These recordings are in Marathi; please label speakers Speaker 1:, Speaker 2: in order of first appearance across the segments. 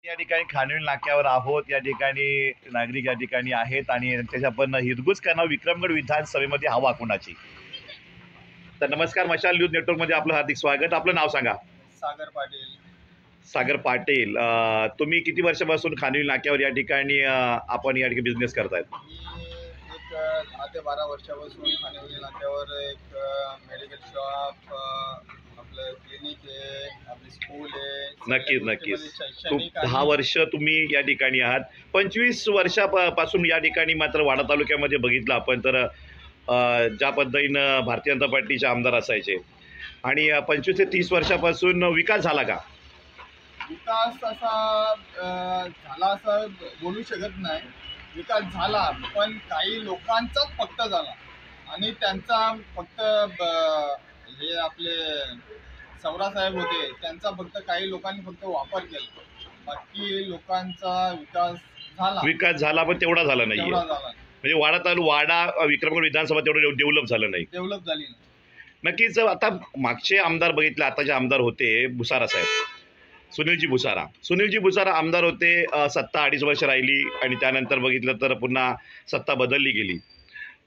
Speaker 1: या ठिकाणी खानविल नाक्यावर आहोत। या ठिकाणी नागरिक या ठिकाणी आहेत आणि त्याच्या आपण हिरगुज करणार विक्रमगड विधानसभेमध्ये हवा कोणाची। तर नमस्कार, मशाल न्यूज नेटवर्कमध्ये आपलं हार्दिक स्वागत। आपलं नाव सांगा।
Speaker 2: सागर पाटील।
Speaker 1: सागर पाटील, तुम्ही किती वर्षापासून खानविल नाक्यावर या ठिकाणी आपण या ठिकाणी बिझनेस करतायत?
Speaker 2: मी एक 10 ते 12 वर्षापासून खानविल नाक्यावर एक मेडिकल शॉप, आपलं क्लिनिक आहे, आपली स्कूल आहे।
Speaker 1: नक्कीच नक्कीच 10 वर्ष तुम्ही या ठिकाणी आहात। 25 वर्षापासून या ठिकाणी मात्र वाडा तालुक्यामध्ये बघितलं आपण तर ज्या पद्धतीनं भारतीय जनता पार्टीचे आमदार असायचे आणि 25 ते 30 वर्षापासून विकास झाला का?
Speaker 2: विकास असा झाला असं बोलू शकत नाही। विकास झाला पण काही लोकांचाच फक्त झाला आणि त्यांचा फक्त हे आपले सौरासाहेब होते त्यांचा फक्त काही लोकांनी फक्त वापर केला। बाकी लोकांचा विकास
Speaker 1: झाला पण तेवढा झाला नाही। म्हणजे वाडा विक्रमगड विधानसभा तेवढं डेव्हलप झालं नाही।
Speaker 2: झाली
Speaker 1: नक्कीच। आता मागचे आमदार बघितले, आता जे आमदार होते भुसारा साहेब, सुनीलजी भुसारा आमदार होते। सत्ता 2.5 वर्ष राहिली आणि त्यानंतर बघितलं तर पुन्हा सत्ता बदलली गेली।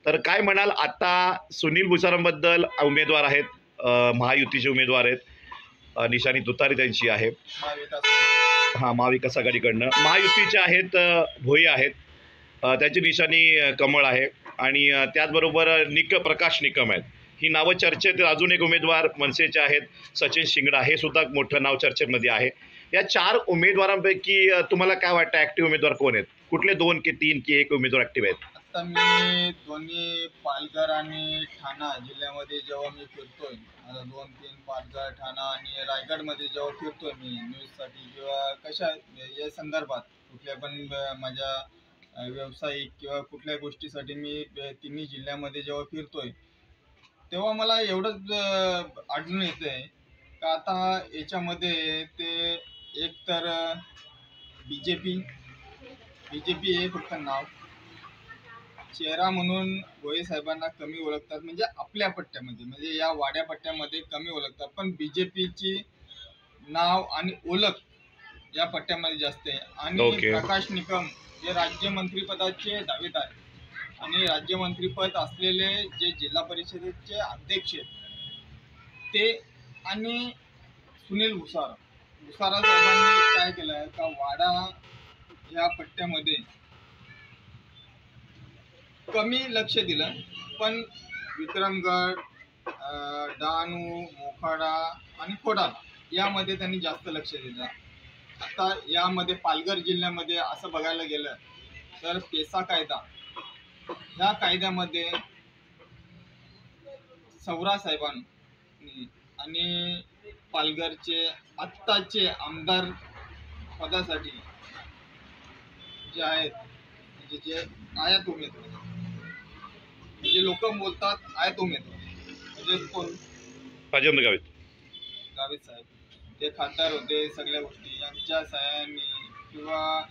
Speaker 1: तर काय म्हणाल, आता सुनील भुसारांबद्दल उमेदवार आहेत, महायुतीचे उमेदवार आहेत, निशाणी तुतारी त्यांची आहे। महाविकास आघाडीकडनं महायुतीचे आहेत, भोये आहेत, त्यांची निशाणी कमळ आहे आणि त्याचबरोबर प्रकाश निकम आहेत। ही नावं चर्चेत। अजून एक उमेदवार मनसेचे आहेत, सचिन शिंगडा, हे सुद्धा मोठं नाव चर्चेमध्ये आहे। या 4 उमेदवारांपैकी तुम्हाला काय वाटतं ॲक्टिव्ह उमेदवार कोण आहेत? कुठले 2 की 3 की 1 उमेदवार ॲक्टिव्ह आहेत?
Speaker 2: आता मी दोन्ही पालघर आणि ठाणा जिल्ह्यामध्ये जेव्हा मी फिरतोय, आता 2-3 पालघर, ठाणा आणि रायगडमध्ये जेव्हा फिरतोय मी न्यूजसाठी किंवा कशा या संदर्भात कुठल्या पण माझ्या व्यावसायिक किंवा कुठल्या गोष्टीसाठी मी तिन्ही जिल्ह्यामध्ये जेव्हा फिरतोय तेव्हा मला एवढंच आढळून येतंय का आता याच्यामध्ये ते एक तर बीजेपी हे फक्त नाव, चेहरा म्हणून भोये साहेबांना कमी ओळखतात, म्हणजे आपल्या पट्ट्यामध्ये, म्हणजे या वाड्या पट्ट्यामध्ये कमी ओळखतात, पण बीजेपीची नाव आणि ओळख या पट्ट्यामध्ये जास्त आहे। आणि प्रकाश निकम हे राज्यमंत्रीपदाचे दावेदार आहे आणि राज्यमंत्रीपद असलेले जे जिल्हा परिषदेचे अध्यक्ष ते आणि सुनील भुसारा साहेबांनी काय केलं का वाडा या पट्ट्यामध्ये कमी लक्ष दिलं, पण विक्रमगड, डहाणू, मोखाडा आणि कोडाळ यामध्ये त्यांनी जास्त लक्ष दिलं। आता यामध्ये पालघर जिल्ह्यामध्ये असं बघायला गेलं तर पेसा कायदा, या कायद्यामध्ये सौरा साहेबांनी आणि पालघरचे आत्ताचे आमदार पदासाठी जे आहेत, म्हणजे जे आयात उमेदवार, म्हणजे लोक बोलतात आयात उमेदवार, म्हणजे कोण?
Speaker 1: राजेंद्र गावित
Speaker 2: साहेब, ते खासदार होते, सगळ्या गोष्टी यांच्या सह्यांनी किंवा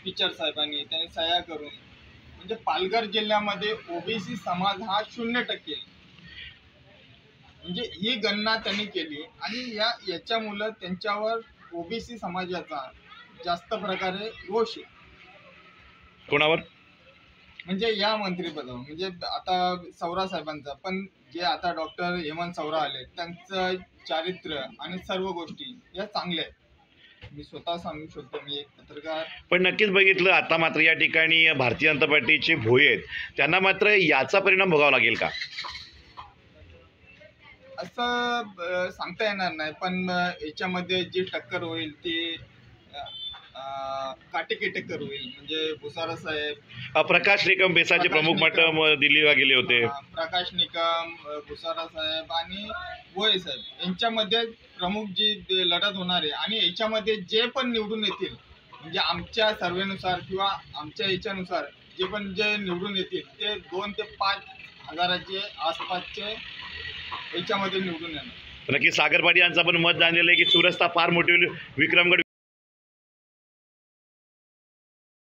Speaker 2: पिचर साहेबांनी त्यांनी सह्या करून, म्हणजे पालघर जिल्ह्यामध्ये ओबीसी समाज हा 0%, म्हणजे ही गणना त्यांनी केली आणि याच्यामुळे त्यांच्यावर ओबीसी समाजाचा जास्त प्रकारे रोष आहे।
Speaker 1: कोणावर? म्हणजे
Speaker 2: या मंत्रिपदावर, म्हणजे आता सौरा साहेबांचा, पण जे आता डॉक्टर हेमंत सौरा आले त्यांचं चारित्र्य आणि सर्व गोष्टी या चांगल्या आहेत, मी स्वतः सांगू शकतो, मी एक पत्रकार।
Speaker 1: पण नक्कीच बघितलं आता मात्र या ठिकाणी भारतीय जनता पार्टीचे भोये आहेत, त्यांना मात्र याचा परिणाम भोगावा लागेल का
Speaker 2: असं सांगता येणार नाही, पण याच्यामध्ये जी टक्कर होईल ती काटेकी टक्कर होईल। म्हणजे भुसारा साहेब,
Speaker 1: प्रकाश निकम बेसाचे प्रमुख मठ दिल्लीला गेले होते,
Speaker 2: प्रकाश निकम, भुसारा साहेब आणि भोये साहेब यांच्यामध्ये प्रमुख जी लढत होणार आहे आणि याच्यामध्ये जे पण निवडून येतील, म्हणजे आमच्या सर्वेनुसार किंवा आमच्या याच्यानुसार जे निवडून येतील ते 2 ते 5 हजाराचे आसपासचे याच्यामध्ये निवडून येणार।
Speaker 1: नक्की सागर पाटील यांचं पण मत जाणलेलं आहे की चुरस्ता फार मोठी विक्रमगड